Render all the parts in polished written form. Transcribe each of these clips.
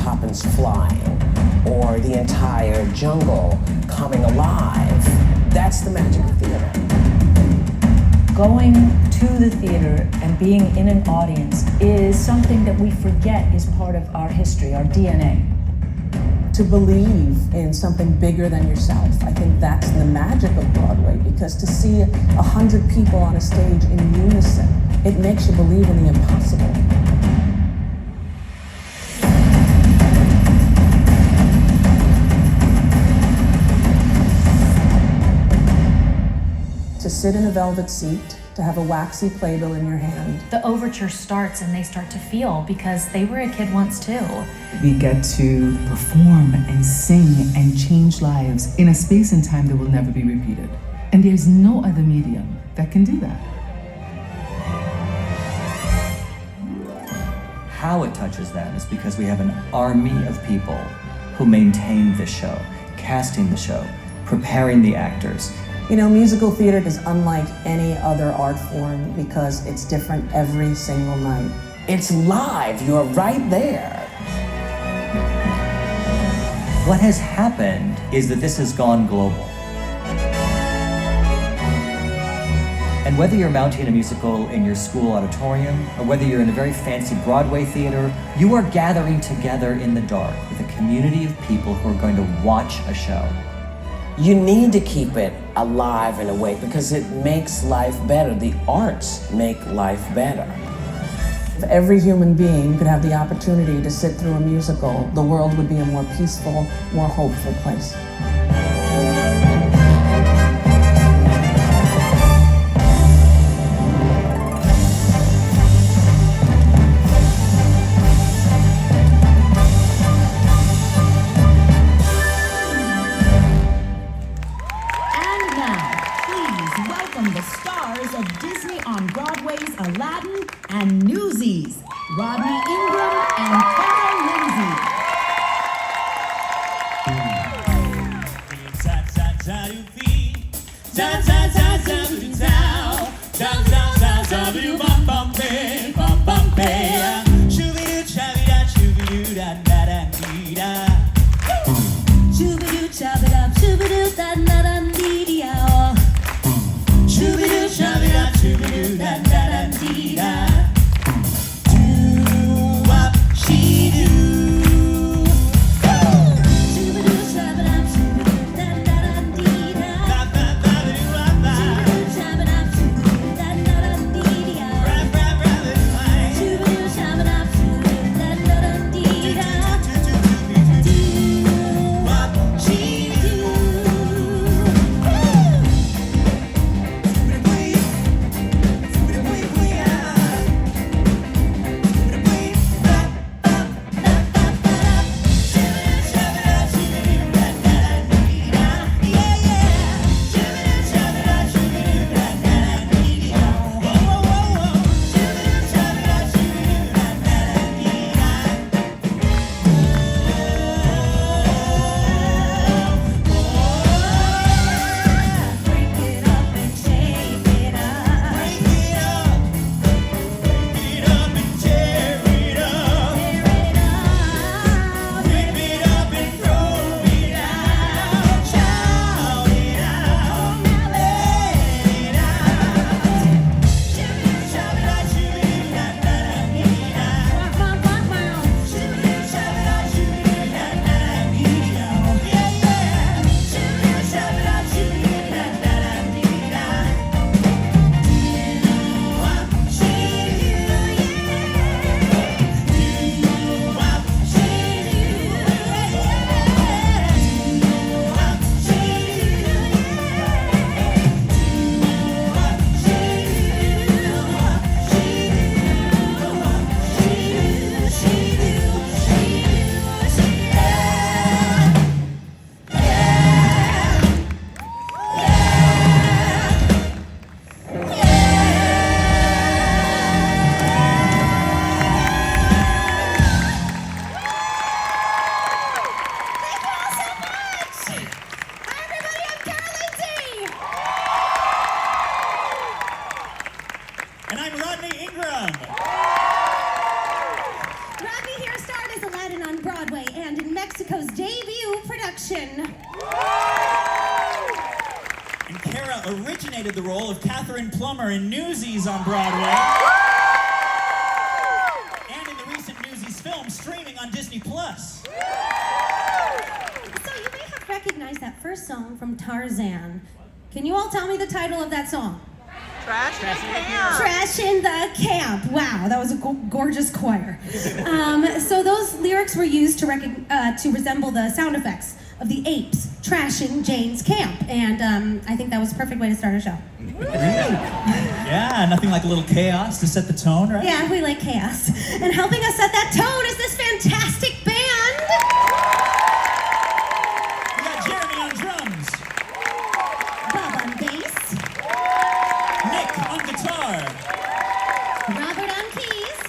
Poppins flying, or the entire jungle coming alive. That's the magic of theater. Going to the theater and being in an audience is something that we forget is part of our history, our DNA. To believe in something bigger than yourself. I think that's the magic of Broadway, because to see 100 people on a stage in unison, it makes you believe in the impossible. To sit in a velvet seat, to have a waxy playbill in your hand. The overture starts and they start to feel because they were a kid once too. We get to perform and sing and change lives in a space and time that will never be repeated. And there's no other medium that can do that. How it touches them is because we have an army of people who maintain the show, casting the show, preparing the actors. You know, musical theater is unlike any other art form because it's different every single night. It's live, you're right there. What has happened is that this has gone global. And whether you're mounting a musical in your school auditorium, or whether you're in a very fancy Broadway theater, you are gathering together in the dark with a community of people who are going to watch a show. You need to keep it alive in a way because it makes life better. The arts make life better. If every human being could have the opportunity to sit through a musical, the world would be a more peaceful, more hopeful place. The stars of Disney on Broadway's Aladdin and Newsies, Rodney Ingram and Kara Lindsay. And I'm Rodney Ingram. Rodney here starred as Aladdin on Broadway and in Mexico's debut production. And Kara originated the role of Katherine Plumber in Newsies on Broadway. And in the recent Newsies film streaming on Disney+. So you may have recognized that first song from Tarzan. Can you all tell me the title of that song? Trash in the Camp. Trash in the Camp. Wow, that was a gorgeous choir. So those lyrics were used to resemble the sound effects of the apes trashing Jane's camp. And I think that was a perfect way to start a show. Yeah, nothing like a little chaos to set the tone, right? Yeah, we like chaos. And helping us set that tone is this fantastic band. We got Jeremy on drums, Bob on bass, Nick on guitar, Robert on keys,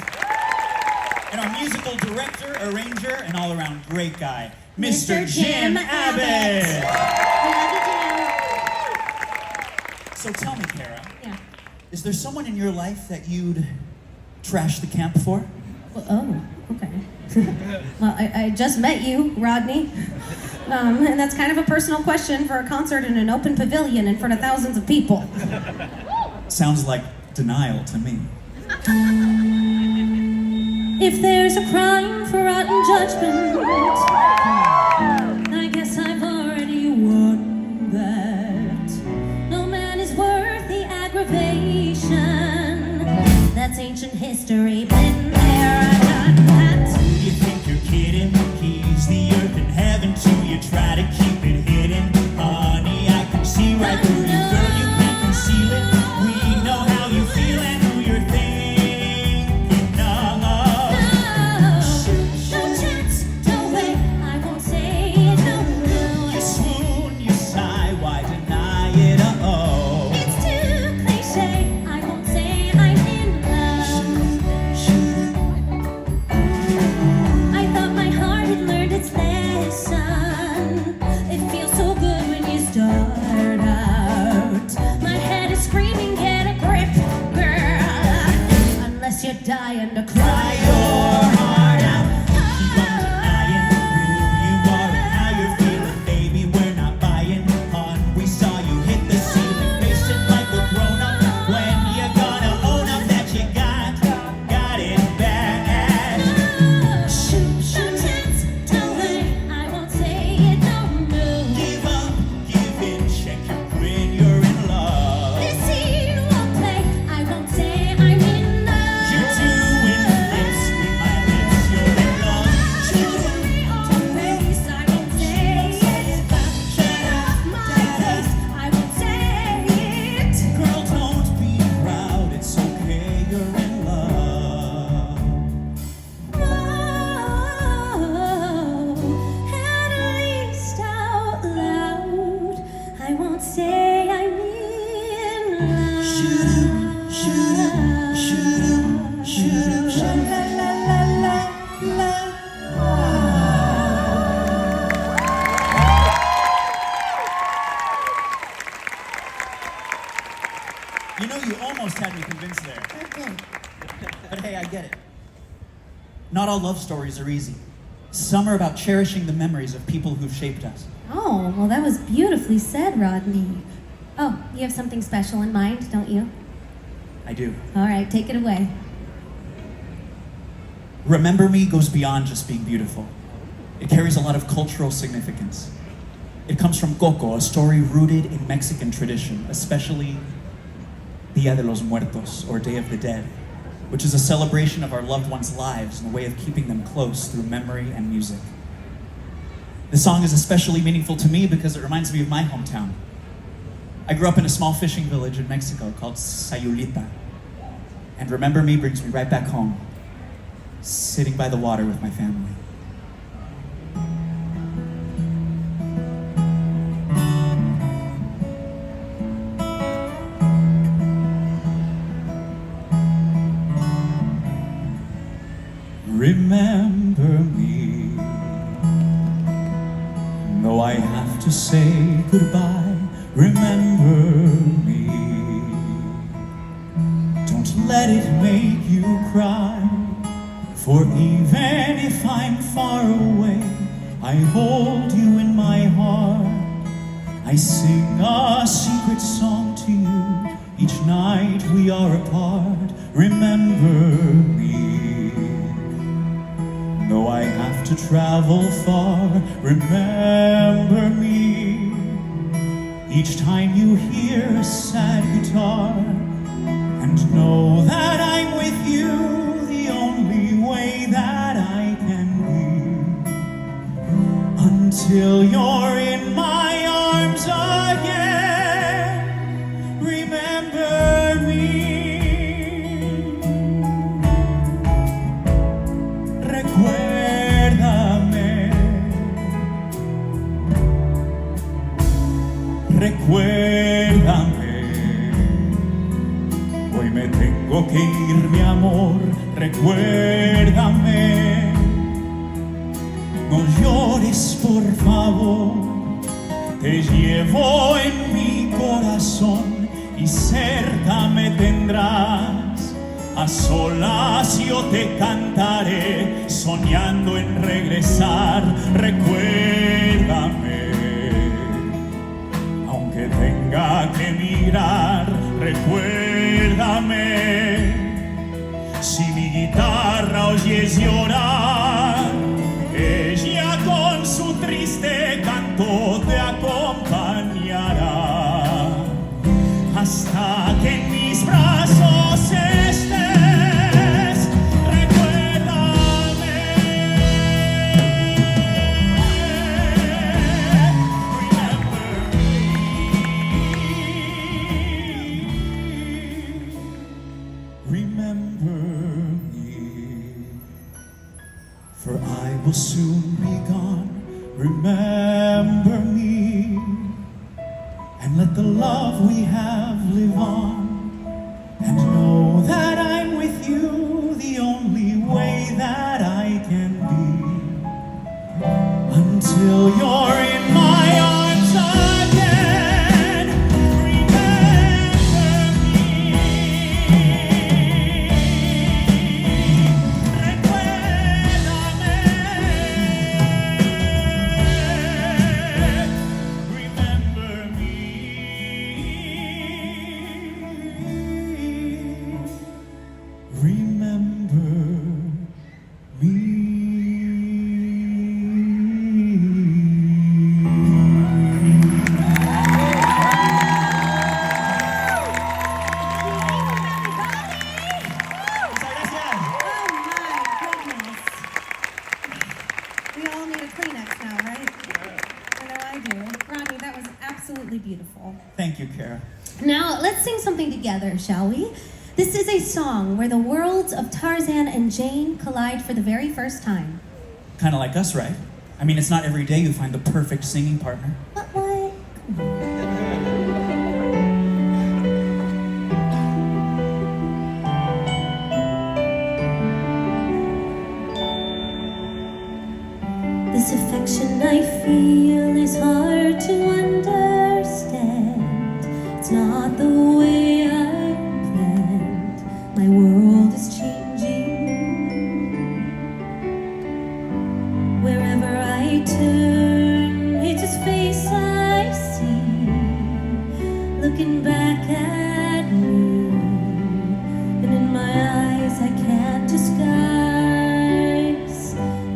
and our musical director, arranger, and all-around great guy, Mr. Jim Abbott. I love you, Jim. So tell me, Kara, Yeah. is there someone in your life that you'd trash the camp for? Well, oh, okay. Well, I just met you, Rodney. And that's kind of a personal question for a concert in an open pavilion in front of thousands of people. Sounds like denial to me. If there's a crime for rotten judgment, I guess I've already won that. No man is worth the aggravation. That's ancient history, been there, I've done that. You think you're kidding? He's the earth and heaven too. You try to keep it hidden. Honey, I can see right through you, girl. You can't conceal it. We know how you feel and who you're thinking of. No chance, no way, I won't say it, no. You swoon, you sigh, why deny it? Uh-oh. It's too cliche, I won't say I'm in love. I thought my heart had learned its lesson. It feels so good when you start out. My head is screaming, get a grip, girl. Unless you're dying to cry your heart out. Keep on denying who you are and how you're feeling, baby. We're not buying, hon. We saw you hit the ceiling, faced it like a grown-up. When you gonna own up that you got it bad? No chance, no way, I won't say it, no. Give up, give in, check your grin, you're in love. This scene won't play, I won't say I'm in love. You're doing this with my lips, you're in love. Jewelry on face, I won't say it. Get off my face, I won't say it. Girl, don't be proud, it's okay, you're in love. Oh, at least out loud, I won't say I'm in love. You know, you almost had me convinced there. But hey, I get it. Not all love stories are easy. Some are about cherishing the memories of people who've shaped us. Oh, well, that was beautifully said, Rodney. Oh, you have something special in mind, don't you? I do. All right, take it away. Remember Me goes beyond just being beautiful. It carries a lot of cultural significance. It comes from Coco, a story rooted in Mexican tradition, especially Dia de los Muertos, or Day of the Dead, which is a celebration of our loved ones' lives and a way of keeping them close through memory and music. The song is especially meaningful to me because it reminds me of my hometown. I grew up in a small fishing village in Mexico called Sayulita. And Remember Me brings me right back home, sitting by the water with my family. Remember me. No, I have to say goodbye. Remember me. Don't let it make you cry. For even if I'm far away, I hold you in my heart. I sing a secret song to you each night we are apart. Remember me. Though I have to travel far, remember me. Each time you hear a sad guitar, and know that I'm with you the only way that I can be. Until you're in my arms again, remember me. Recuérdame. Recuérdame. Hoy me tengo que ir, mi amor. Recuérdame. No llores, por favor. Te llevo en mi corazón y cerca me tendrás. A solas yo te cantaré, soñando en regresar. Recuérdame, aunque tenga que mirar. Recuérdame, si mi guitarra oyes llorar, ella con su triste canto te acompañará hasta que en mis brazos estés. Recuérdame, remember me, for I will soon be gone. Remember me, and let the love we have live on, and know that I'm with you the only way that I can be. Until you're in my arms again, remember me. Recuérdame. Remember me. Remember me. We all need a Kleenex now, right? I know I do. Rodney, that was absolutely beautiful. Thank you, Kara. Now, let's sing something together, shall we? This is a song where the worlds of Tarzan and Jane collide for the very first time. Kind of like us, right? I mean, it's not every day you find the perfect singing partner. What? This affection I feel is hard to understand. It's not the way I planned. My world is changing. Wherever I turn, it's his face I see, looking back at me. And in my eyes I can't disguise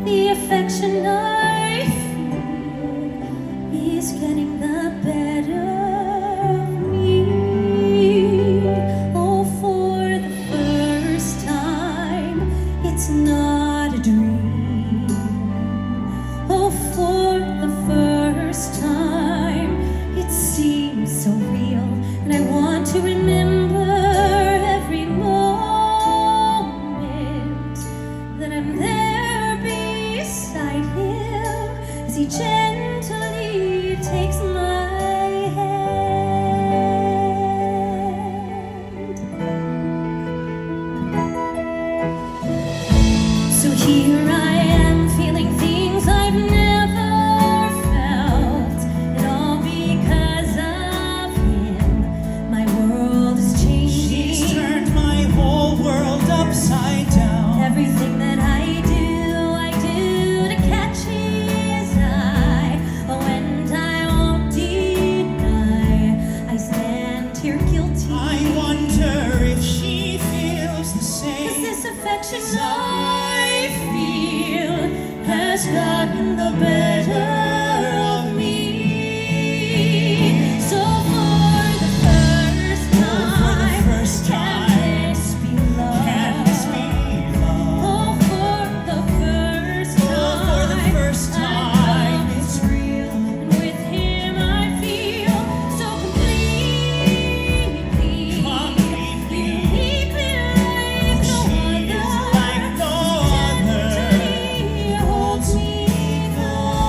the affection I feel is getting the better of me. Oh, for the first time, it's not a dream. Oh, for the first time, it seems so real. And I want to remember every moment that I'm there beside him as he gently takes my hand. So here I am feeling things I've never felt, and all because of him. My world is changing. She's turned my whole world upside down. Everything that I affection I feel has gotten the better of me. So for the first time, can this be love? Oh, for the first time, it's real. And with him I feel so completely like no other. He holds me close.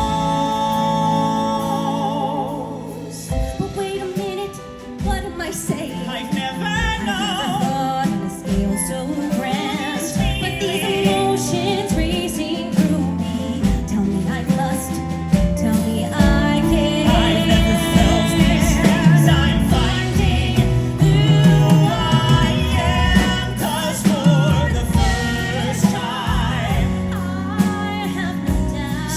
But wait a minute, what am I saying? I've never known. Thought on a scale so grand, but these emotions racing through me. Tell me I'm lost. Tell me I can't. I've never felt these things. I'm finding who I am. 'Cause for the first time, I have no doubt.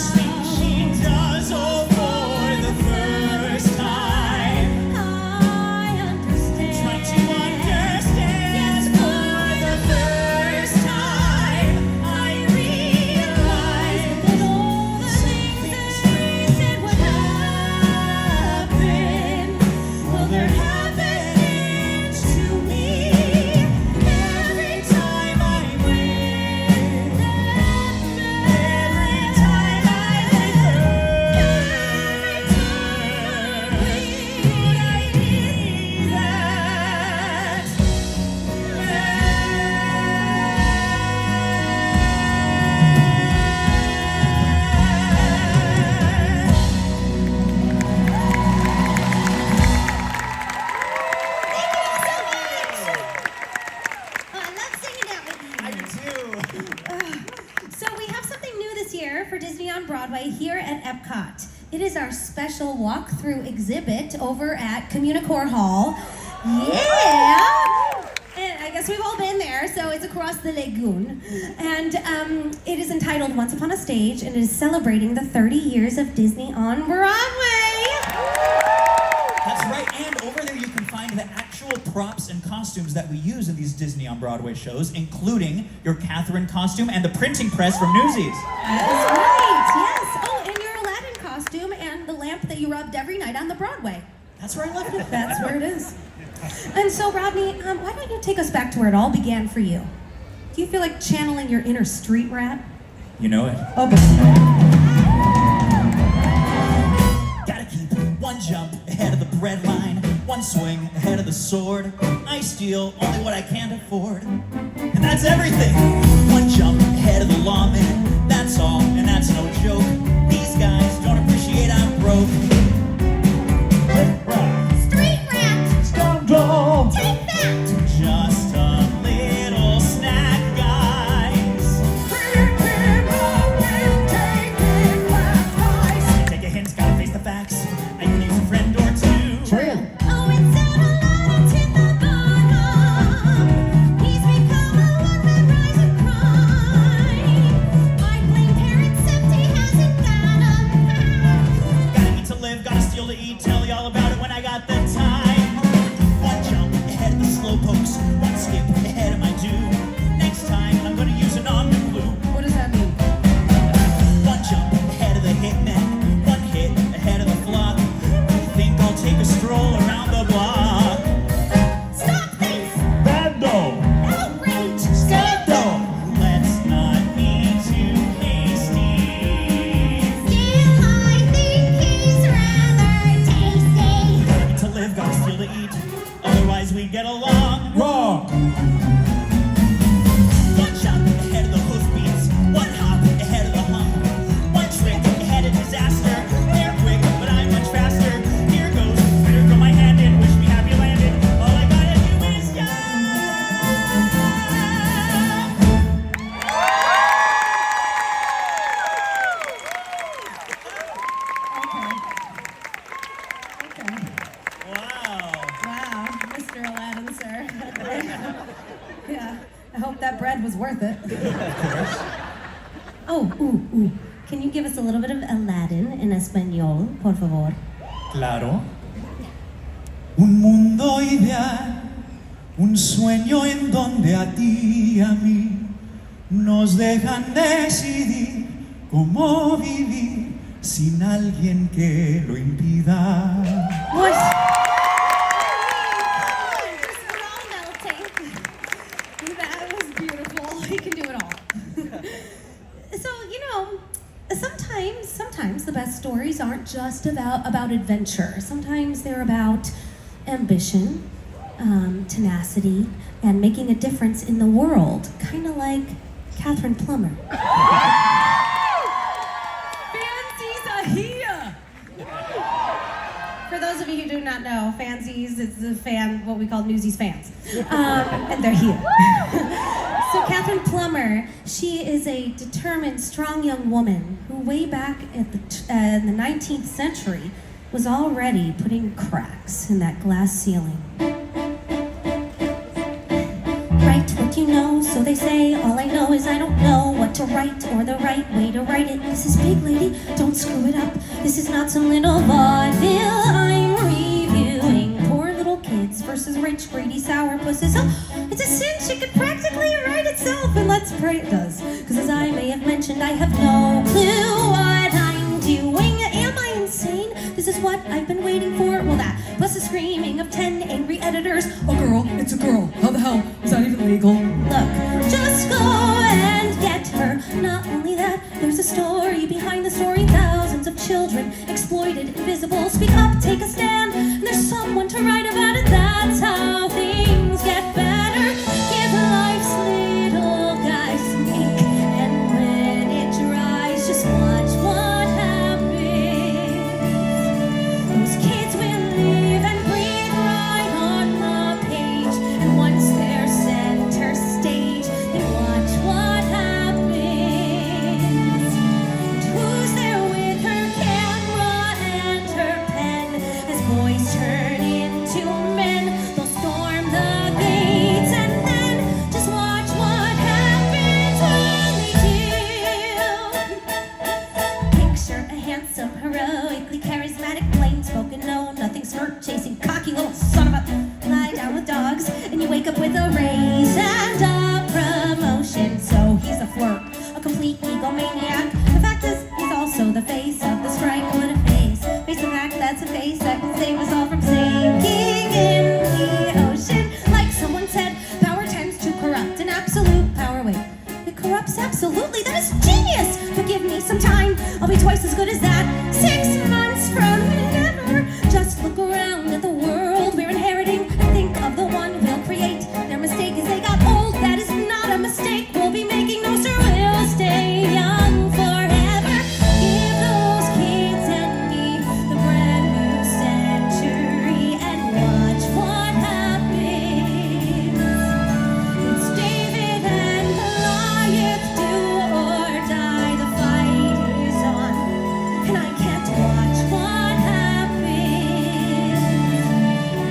she does. Oh, for the first time, I understand. trying to understand. Yes, for the first time, I realize that all the things that we said would happen, well, they're happening to me. Every time I win, every time I win, I love singing that with you. I do too. So we have something new this year for Disney on Broadway here at Epcot. It is our special walkthrough exhibit over at Communicore Hall. Yeah! And I guess we've all been there, so it's across the lagoon. And it is entitled Once Upon a Stage, and it is celebrating the 30 years of Disney on Broadway. That's right, and over there you can find the actual props and costumes that we use in these Disney on Broadway shows, including your Katherine costume and the printing press from Newsies. That's right, yes. Oh, and your Aladdin costume and the lamp that you rubbed every night on the Broadway. That's where I left it. That's where it is. And so, Rodney, why don't you take us back to where it all began for you? Do you feel like channeling your inner street rat? You know it. Okay. Gotta keep one jump ahead of the bread line, one swing ahead of the sword. I steal only what I can't afford, and that's everything. One jump ahead of the lawman, that's all, and that's no joke. These guys don't appreciate I'm broke. Street rat! Scoundrel! Take that! Just a little snack, guys. Take a hint, gotta face the facts. I can use a friend or two. Oh, it's Aladdin to the bottom. He's become a one-man rising crime. I blame parents if he hasn't got 'em. Gotta eat to live, gotta steal to eat. Tell you all about it when I got the time. One jump ahead of the slow pokes, one skip ahead of my due. Next time I'm gonna use an omni blue. What does that mean? One jump ahead of the hitmen, one hit ahead of the flock. Think I'll take a stroll around the block. Stop this! Bando! Outrage! Scandal! Let's not be too hasty. Still, I think he's rather tasty. Gotta eat to live, gotta steal to eat. Otherwise we get along. Wrong! One jump ahead of the hoofbeats, one hop ahead of the hump, one trick ahead of disaster. They're quick, but I'm much faster. Here goes, better throw my hand in, wish me happy landing. All I gotta do is jump. Wow. Wow, Mr. Aladdin, sir. Yeah, I hope that bread was worth it. Oh, ooh. Can you give us a little bit of Aladdin in español, por favor? Claro. Un mundo ideal, un sueño en donde a ti y a mí nos dejan decidir cómo vivir sin alguien que lo impida. What? We're all melting. That was beautiful. He can do it all. So, you know, sometimes the best stories aren't just about adventure. Sometimes they're about ambition, tenacity, and making a difference in the world. Kind of like Katherine Plumber. Fancies are here. For those of you who do not know, Fancies is the fan, what we call Newsies fans. And they're here. So Katherine Plumber, she is a determined, strong young woman who way back at in the 19th century was already putting cracks in that glass ceiling. Write what you know, so they say. All I know is I don't know what to write or the right way to write it. This is big, lady, don't screw it up. This is not some little vaudeville I'm reviewing. Poor little kids versus rich, greedy sourpusses. Oh, it's a sin, she could practically write itself. And let's pray it does, because as I may have mentioned, I have no clue what I'm doing. Am I insane? This is what I've been waiting for. Well, that plus the screaming of 10 angry editors. A girl, it's a girl. How the hell is that even legal? Look, just go and get her. Not only that, there's a story behind the story. Thousands of children exploited, invisible. Speak up, take a stand. And there's someone to write about it. That's how things get better. Give life's little guys some ink, and when it dries, just watch what happens. Those kids will live and breathe right on the page, and once they're center stage, they watch what happens. And who's there with her camera and her pen? As boys turn into men, they'll storm the gates, and then just watch what happens when they do. Picture a handsome, heroically charismatic, plain-spoken, no, nothing smirk-chasing, cocky little son of a... Lie down with dogs, and you wake up with a raise and a promotion. So he's a flirt, a complete egomaniac. The fact is, he's also the face of the strike. What a face. Face the fact that's a face that can save us all from sinking in the ocean. Like someone said, power tends to corrupt, an absolute power. Wait, it corrupts absolutely? That is genius! But give me some time, I'll be twice as good as that. 6 months from never. Just look around at the world we're inheriting and think of the one we'll create. Their mistake is they got old. That is not a mistake we'll be making. No, sir, we'll stay young forever. Give those kids and me the brand new century and watch what happens. It's David and Goliath, do or die. The fight is on, and I can't watch what happens.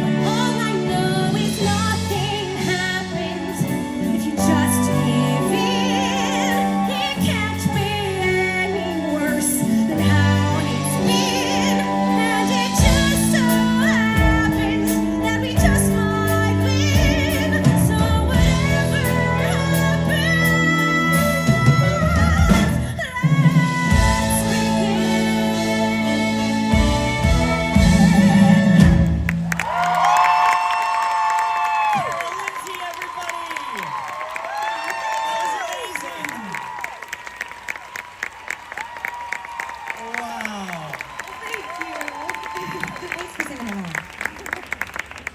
But all I know is nothing happens if you just give in. It can't be any worse than how it's been, and it just so happens that we just might win. So whatever happens, let's begin. Lindsay, everybody! Wow. Thank you. Thanks for singing along.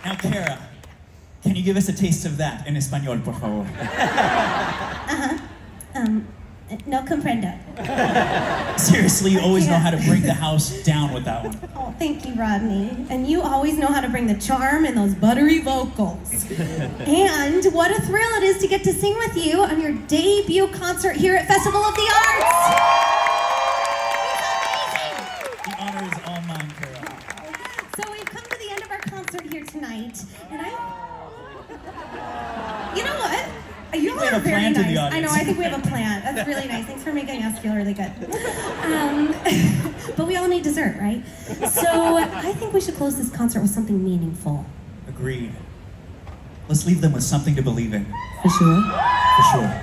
Now, Kara, can you give us a taste of that en español, por favor? No comprendo. Seriously, you always know how to bring the house down with that one. Oh, thank you, Rodney. And you always know how to bring the charm in those buttery vocals. And what a thrill it is to get to sing with you on your debut concert here at Festival of the Arts. The honor is all mine, Kara. So we've come to the end of our concert here tonight, and you know what? You all We have are a very plan to the nice. I audience. know, I think we have a plan. That's really nice. Thanks for making us feel really good. But we all need dessert, right? So I think we should close this concert with something meaningful. Agreed. Let's leave them with something to believe in. For sure. For sure.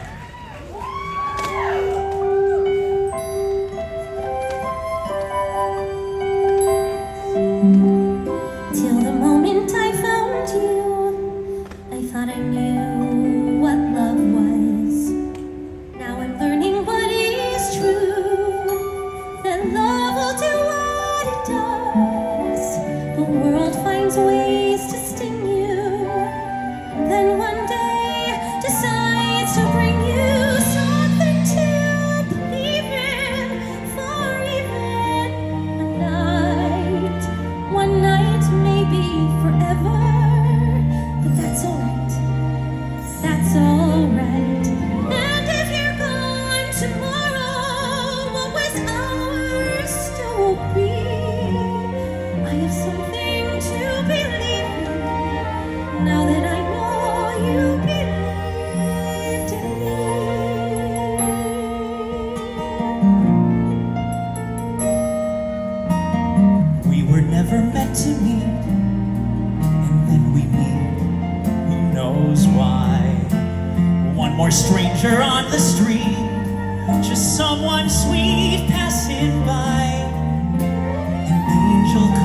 one more stranger on the street, just someone sweet passing by. An angel